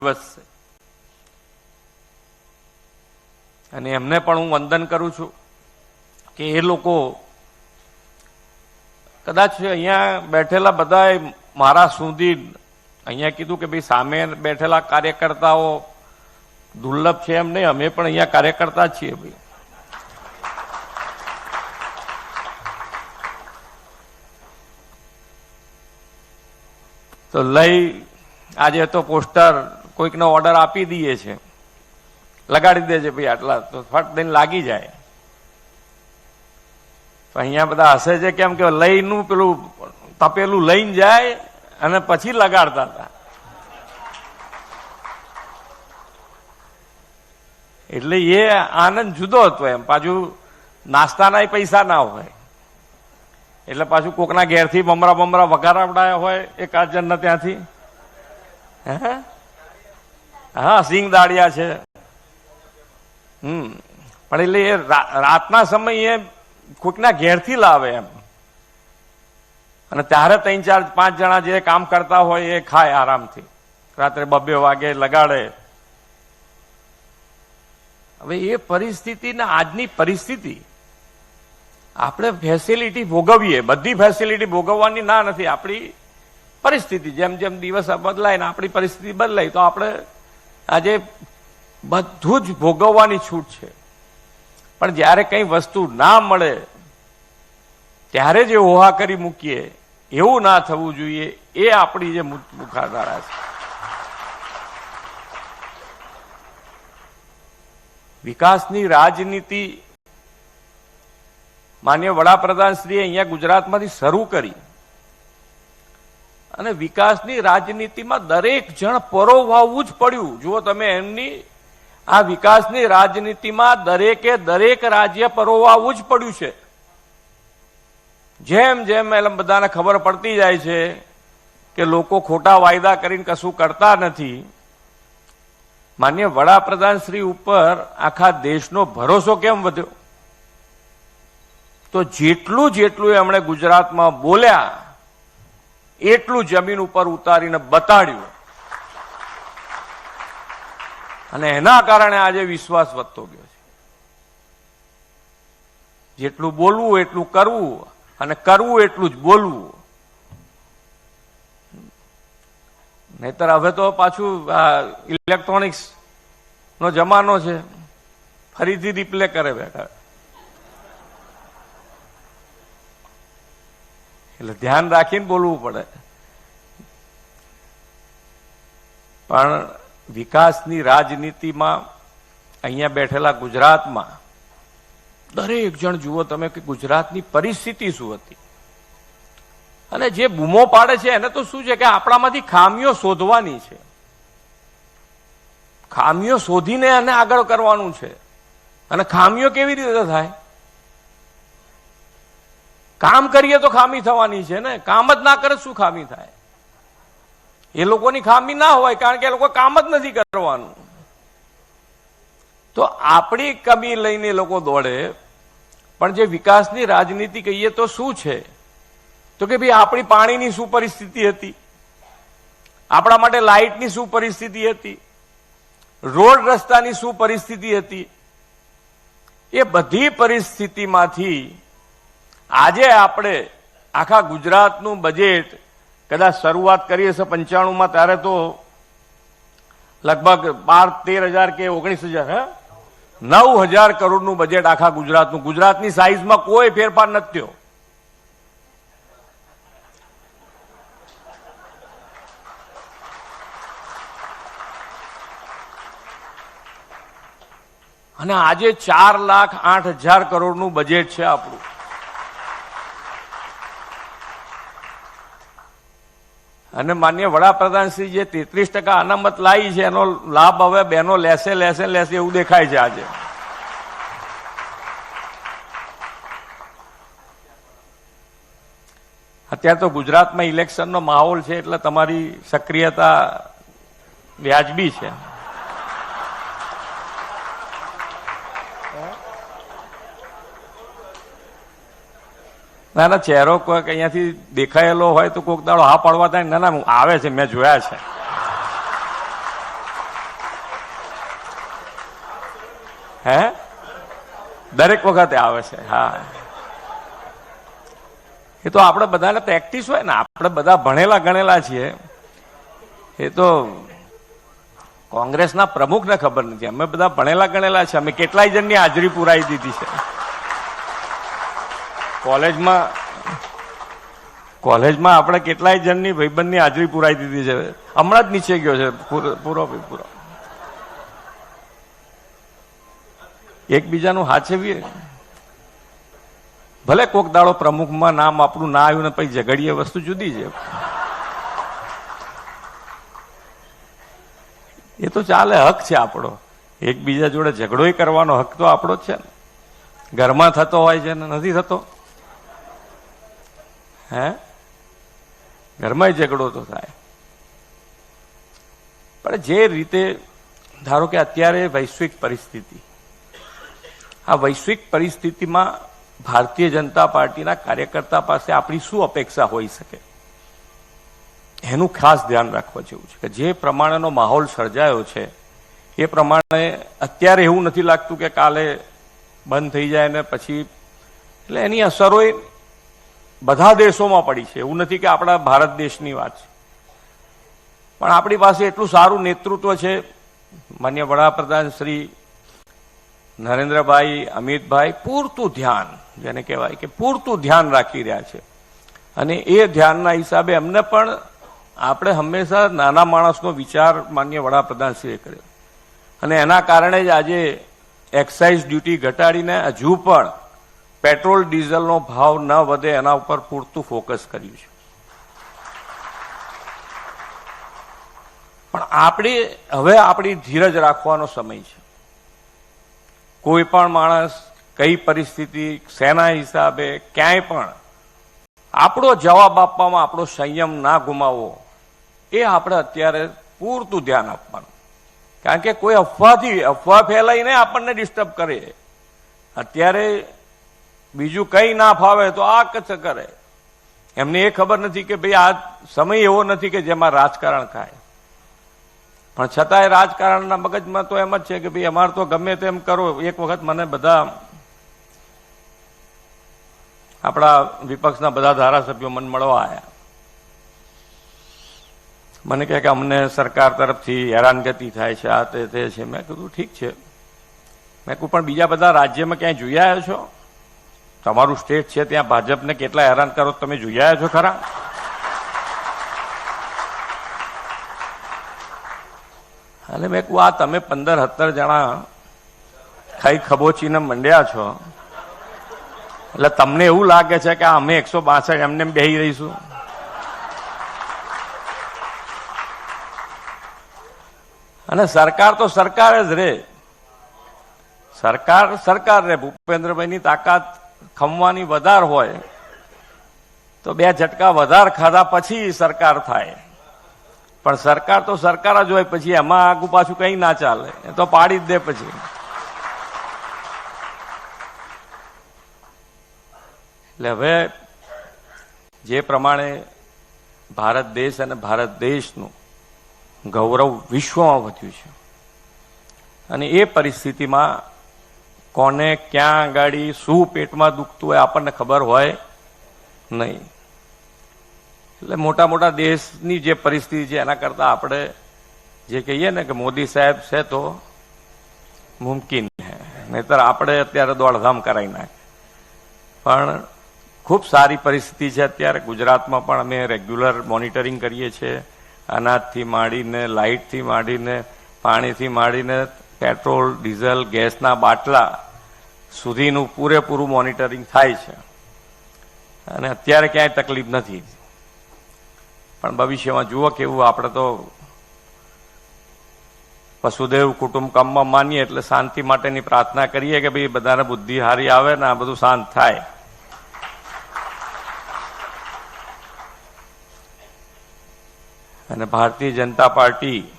દિવસ છે અને એમને પણ હું વંદન કરું છું કે એ લોકો કદાચ અહીંયા બેઠેલા બધા મારા સુધી અહીંયા કીધું કે ભાઈ સામે બેઠેલા કાર્યકર્તાઓ દુર્લભ છે એમ નહીં, અમે પણ અહીંયા કાર્યકર્તા જ છીએ ભાઈ. તો લઈ આજે તો પોસ્ટર કોઈકનો ઓર્ડર આપી દઈએ છે, લગાડી દે છે ભાઈ આટલા, તો ફટ દઈને લાગી જાય. અહીંયા બધા હસે છે કેમ કે લઈનું પેલું તપેલું લઈને જાય અને પછી લગાડતા હતા. એટલે એ આનંદ જુદો હતો. એમ પાછું નાસ્તાના પૈસા ના હોય એટલે પાછું કોકના ઘેરથી બમરા બમરા વઘારાવડાયા હોય એકાદ જણને ત્યાંથી. હા, સિંગ દાળિયા છે. પણ એટલે એ રાતના સમયે કોઈકના ઘેરથી લાવે એમ, અને ત્યારે 3-4-5 જણા જે કામ કરતા હોય એ ખાય આરામથી. રાત્રે 2 વાગે લગાડે. હવે એ પરિસ્થિતિ ને આજની પરિસ્થિતિ આપણે ફેસિલિટી ભોગવીએ, બધી ફેસિલિટી ભોગવવાની ના નથી. આપણી પરિસ્થિતિ જેમ જેમ દિવસ બદલાય ને આપણી પરિસ્થિતિ બદલાય તો આપણે આજે બધું જ ભોગવવાની છૂટ છે. પણ જ્યારે કઈ વસ્તુ ના મળે ત્યારે જે હોહા કરી મૂકીએ એવું ના થવું જોઈએ. એ આપણી જે મુખાધારા છે. વિકાસની રાજનીતિ માન્ય વડાપ્રધાન શ્રીએ અહીંયા ગુજરાતમાંથી શરૂ કરી અને વિકાસની રાજનીતિમાં દરેક જણ પરોવાવું જ પડ્યું. જુઓ તમે, એમની આ વિકાસની રાજનીતિમાં દરેકે દરેક રાજ્ય પરોવાવું જ પડ્યું છે. જેમ જેમ બધાને ખબર પડતી જાય છે કે લોકો ખોટા વાયદા કરીને કશું કરતા નથી, માન્ય વડાપ્રધાન શ્રી ઉપર આખા દેશનો ભરોસો કેમ વધ્યો? તો જેટલું એમણે ગુજરાતમાં બોલ્યા એટલું જમીન ઉપર ઉતારીને બતાડ્યું અને એના કારણે આજે વિશ્વાસ વધતો ગયો છે. જેટલું બોલવું એટલું કરવું અને કરવું એટલું જ બોલવું. નહીતર હવે તો પાછું ઇલેક્ટ્રોનિક્સ નો જમાનો છે, ફરીથી રિપ્લે કરે બેઠા. એટલે ધ્યાન રાખીને બોલવું પડે. પણ વિકાસની રાજનીતિમાં અહીંયા બેઠેલા ગુજરાતમાં દરેક જણ જુઓ તમે કે ગુજરાતની પરિસ્થિતિ શું હતી. અને જે બૂમો પાડે છે એને તો શું છે કે આપણામાંથી ખામીઓ શોધવાની છે, ખામીઓ શોધીને એને આગળ કરવાનું છે. અને ખામીઓ કેવી રીતે થાય? કામ કરીએ તો ખામી થવાની છે ને. કામ જ ના કરે શું ખામી થાય? એ લોકોની ખામી ના હોય કારણ કે એ લોકો કામ જ નથી કરવાનું. તો આપણી કમી લઈને એ લોકો દોડે. પણ જે વિકાસની રાજનીતિ કહીએ તો શું છે? તો કે ભાઈ આપણી પાણીની શું પરિસ્થિતિ હતી, આપણા માટે લાઇટની શું પરિસ્થિતિ હતી, રોડ રસ્તાની શું પરિસ્થિતિ હતી, એ બધી પરિસ્થિતિમાંથી આજે આપણે આખા ગુજરાતનું બજેટ કદાચ શરૂઆત કરી હશે 95માં, ત્યારે તો લગભગ 12-13 હજાર કે 19,000 9,000 કરોડનું બજેટ આખા ગુજરાતનું. ગુજરાતની સાઈઝમાં કોઈ ફેરફાર નથી થયો. અને આજે 4,08,000 કરોડનું બજેટ છે આપણું. અને માન્ય વડાપ્રધાન શ્રી જે 33% અનામત લાવી છે એનો લાભ હવે બહેનો લેશે એવું દેખાય છે આજે. અત્યારે તો ગુજરાતમાં ઇલેક્શનનો માહોલ છે એટલે તમારી સક્રિયતા વ્યાજબી છે. ના ના, ચહેરો કોઈક અહીંયાથી દેખાયેલો હોય તો કોઈક દાડો હા પાડવા થાય. ના ના, આવે છે, મેં જોયા છે. હે દરેક વખતે આવે છે. હા, એ તો આપણે બધાને પ્રેક્ટિસ હોય ને, આપણે બધા ભણેલા ગણેલા છીએ. એ તો કોંગ્રેસના પ્રમુખને ખબર નથી, અમે બધા ભણેલા ગણેલા છે. અમે કેટલાય જણની હાજરી પુરાઈ દીધી છે કોલેજમાં આપણે કેટલાય જણની ભાઈબંધની હાજરી પુરાઈ દીધી છે. હમણાં જ નીચે ગયો છે પૂરો. એકબીજાનું હાચવીએ. ભલે કોક દાડો પ્રમુખમાં નામ આપણું ના આવ્યું ને પછી ઝઘડીએ, વસ્તુ જુદી છે. એ તો ચાલે, હક છે આપણો. એકબીજા જોડે ઝઘડોય કરવાનો હક તો આપણો જ છે ને. ઘરમાં થતો હોય છે ને નથી થતો? હે, ઘરમાં ઝઘડો તો થાય. પણ જે રીતે ધારો કે અત્યારે વૈશ્વિક પરિસ્થિતિ, આ વૈશ્વિક પરિસ્થિતિમાં ભારતીય જનતા પાર્ટીના કાર્યકર્તા પાસે આપણી શું અપેક્ષા હોઈ શકે, એનું ખાસ ધ્યાન રાખવા જેવું છે. કે જે પ્રમાણેનો માહોલ સર્જાયો છે એ પ્રમાણે અત્યારે એવું નથી લાગતું કે કાલે બંધ થઈ જાય ને પછી, એટલે એની અસરો બધા દેશોમાં પડી છે. એવું નથી કે આપણા ભારત દેશની વાત છે, પણ આપણી પાસે એટલું સારું નેતૃત્વ છે. માન્ય વડાપ્રધાન શ્રી નરેન્દ્રભાઈ, અમિતભાઈ પૂરતું ધ્યાન, જેને કહેવાય કે પૂરતું ધ્યાન રાખી રહ્યા છે. અને એ ધ્યાનના હિસાબે અમને પણ આપણે હંમેશા નાના માણસનો વિચાર માન્ય વડાપ્રધાનશ્રીએ કર્યો. અને એના કારણે જ આજે એક્સાઇઝ ડ્યુટી ઘટાડીને હજુ પણ પેટ્રોલ ડીઝલનો ભાવ ન વધે એના ઉપર પૂરતું ફોકસ કર્યું છે. પણ હવે આપણી ધીરજ રાખવાનો સમય છે. કોઈ પણ માણસ કઈ પરિસ્થિતિ, શેના હિસાબે, ક્યાંય પણ આપણો જવાબ આપવામાં આપણો સંયમ ના ગુમાવવો, એ આપણે અત્યારે પૂરતું ધ્યાન આપવાનું. કારણ કે કોઈ અફવા ફેલાઈને આપણને ડિસ્ટર્બ કરે. અત્યારે બીજું કંઈ ના ફાવે તો આ કચ્છ કરે. એમને એ ખબર નથી કે ભાઈ આ સમય એવો નથી કે જેમાં રાજકારણ થાય. પણ છતાંય રાજકારણના મગજમાં તો એમ જ છે કે ભાઈ અમારે તો ગમે તેમ કરો. એક વખત મને બધા આપણા વિપક્ષના બધા ધારાસભ્યો મને મળવા આવ્યા. મને કહે કે અમને સરકાર તરફથી હેરાનગતિ થાય છે, આ તે છે. મેં કીધું ઠીક છે. મેં કહ્યું પણ બીજા બધા રાજ્યમાં ક્યાંય જોઈ આવ્યા છો? તમારું સ્ટેટ છે ત્યાં ભાજપને કેટલા હેરાન કરો તમે જોઈ આવ્યા છો ખરા? અને મેં કહું આ તમે 15-17 જણા ખાઈ ખબોચીને મંડ્યા છો, એટલે તમને એવું લાગે છે કે અમે 162 એમને બેહી રહીશું? અને સરકાર તો સરકાર જ રે. સરકાર રે. ભૂપેન્દ્રભાઈની તાકાત ખમવાની વધારે હોય તો 2 ઝટકા વધારે ખાધા પછી સરકાર થાય. પણ સરકાર તો સરકાર જ હોય, પછી એમાં આગુ પાછું કઈ ના ચાલે, એ તો પાડી જ દે પછી. એટલે હવે જે પ્રમાણે ભારત દેશ અને ભારત દેશનું ગૌરવ વિશ્વમાં વધ્યું છે, અને એ પરિસ્થિતિમાં કોને ક્યાં આગાડી શું પેટમાં દુખતું હોય આપણને ખબર હોય નહીં. એટલે મોટા દેશની જે પરિસ્થિતિ છે એના કરતા આપણે જે કહીએ ને કે મોદી સાહેબ છે તો મુમકિન છે, નહીતર આપણે અત્યારે દોડધામ કરાવી નાખે. પણ ખૂબ સારી પરિસ્થિતિ છે અત્યારે. ગુજરાતમાં પણ અમે રેગ્યુલર મોનિટરિંગ કરીએ છીએ. અનાજથી માંડીને, લાઇટથી માંડીને, પાણીથી માંડીને, પેટ્રોલ, ડીઝલ, ગેસના બાટલા સુધીનું પૂરેપૂરું મોનિટરિંગ થાય છે. અને અત્યારે ક્યાંય તકલીફ નથી. પણ ભવિષ્યમાં જુઓ કેવું. આપણે તો વસુદેવ કુટુંબકમમાં માનીએ એટલે શાંતિ માટેની પ્રાર્થના કરીએ કે ભાઈ બધાને બુદ્ધિ હારી આવે ને આ બધું શાંત થાય. અને ભારતીય જનતા પાર્ટીનું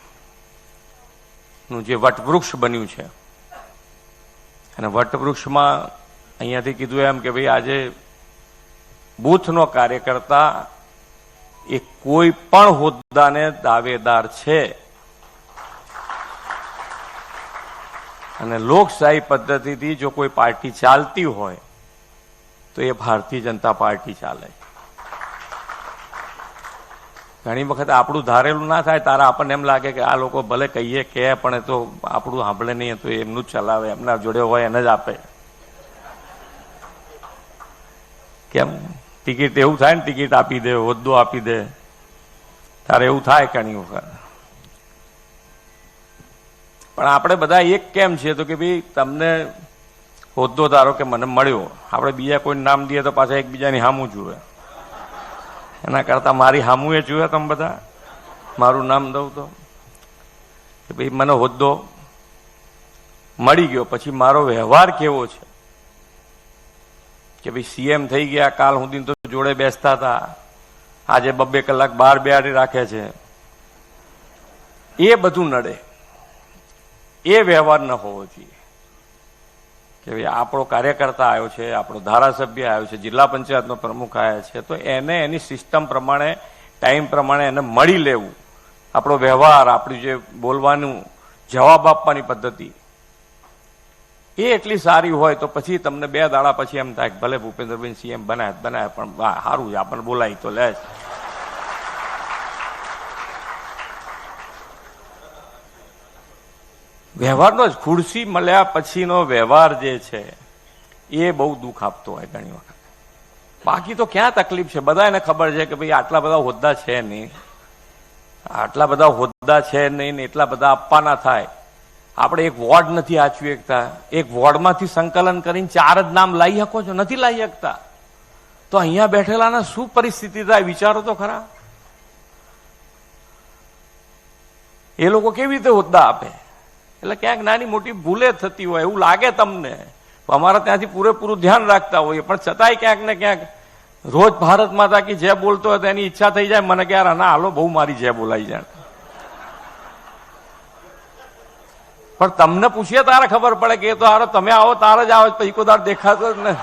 જે વટવૃક્ષ બન્યું છે, અને વટવૃક્ષમાં અહીંયાથી કીધું એમ કે ભાઈ આજે બૂથનો કાર્યકર્તા એ કોઈ પણ હોદ્દાને દાવેદાર છે. અને લોકશાહી પદ્ધતિથી જો કોઈ પાર્ટી ચાલતી હોય તો એ ભારતીય જનતા પાર્ટી ચાલે. ઘણી વખત આપણું ધારેલું ના થાય તારા આપણને એમ લાગે કે આ લોકો ભલે કહીએ કે પણ એ તો આપણું સાંભળે નહીં, તો એમનું જ ચલાવે, એમના જોડે હોય એને જ આપે. કેમ ટિકિટ એવું થાય ને, ટિકિટ આપી દે, હોદ્દો આપી દે, તારે એવું થાય ઘણી વખત. પણ આપણે બધા એક કેમ છીએ તો કે ભાઈ તમને હોદ્દો ધારો કે મને મળ્યો, આપણે બીજા કોઈ નામ દઈએ તો પાછા એકબીજાની હામું જુએ. એના કરતા મારી હામું એ જુએ તમે બધા, મારું નામ દઉં તો કે ભાઈ મને હોદ્દો મળી ગયો, પછી મારો વ્યવહાર કેવો છે કે ભાઈ સીએમ થઈ ગયા, કાલ સુધી તો જોડે બેસતા હતા, આજે 2-2 કલાક બહાર બેહાડી રાખે છે, એ બધું નડે. એ વ્યવહાર ન હોવો જોઈએ કે ભાઈ આપણો કાર્યકર્તા આવ્યો છે, આપણો ધારાસભ્ય આવ્યો છે, જિલ્લા પંચાયતનો પ્રમુખ આવ્યા છે, તો એને એની સિસ્ટમ પ્રમાણે, ટાઈમ પ્રમાણે એને મળી લેવું. આપણો વ્યવહાર, આપણું જે બોલવાનું, જવાબ આપવાની પદ્ધતિ એ એટલી સારી હોય તો પછી તમને 2 દાડા પછી એમ થાય કે ભલે ભૂપેન્દ્રભાઈ સીએમ બનાય પણ સારું છે, આપણને બોલાય તો લે. વ્યવહારનો જ, ખુરશી મળ્યા પછીનો વ્યવહાર જે છે એ બહુ દુઃખ આપતો હોય ઘણી વખત. બાકી તો ક્યાં તકલીફ છે, બધા એને ખબર છે કે ભાઈ આટલા બધા હોદ્દા છે નહીં, આટલા બધા હોદ્દા છે નહીં ને એટલા બધા આપવાના થાય. આપણે એક વોર્ડ નથી આચવી શકતા, એક વોર્ડમાંથી સંકલન કરીને 4 જ નામ લાવી શકો છો, નથી લાવી શકતા, તો અહીંયા બેઠેલાના શું પરિસ્થિતિ થાય વિચારો તો ખરા. એ લોકો કેવી રીતે હોદ્દા આપે? એટલે ક્યાંક નાની મોટી ભૂલે થતી હોય એવું લાગે તમને, અમારા ત્યાંથી પૂરેપૂરું ધ્યાન રાખતા હોઈએ, પણ છતાંય ક્યાંક ને ક્યાંક રોજ ભારત માતા કી જય બોલતો હોય તો એની ઈચ્છા થઈ જાય મને કે યાર ના હાલો બહુ મારી જય બોલાઈ જાય. પણ તમને પૂછીએ તારે ખબર પડે કે એ તો હારો તમે આવો તારે જ આવો, પછી કોઈ દાડ દેખાતો જ ને.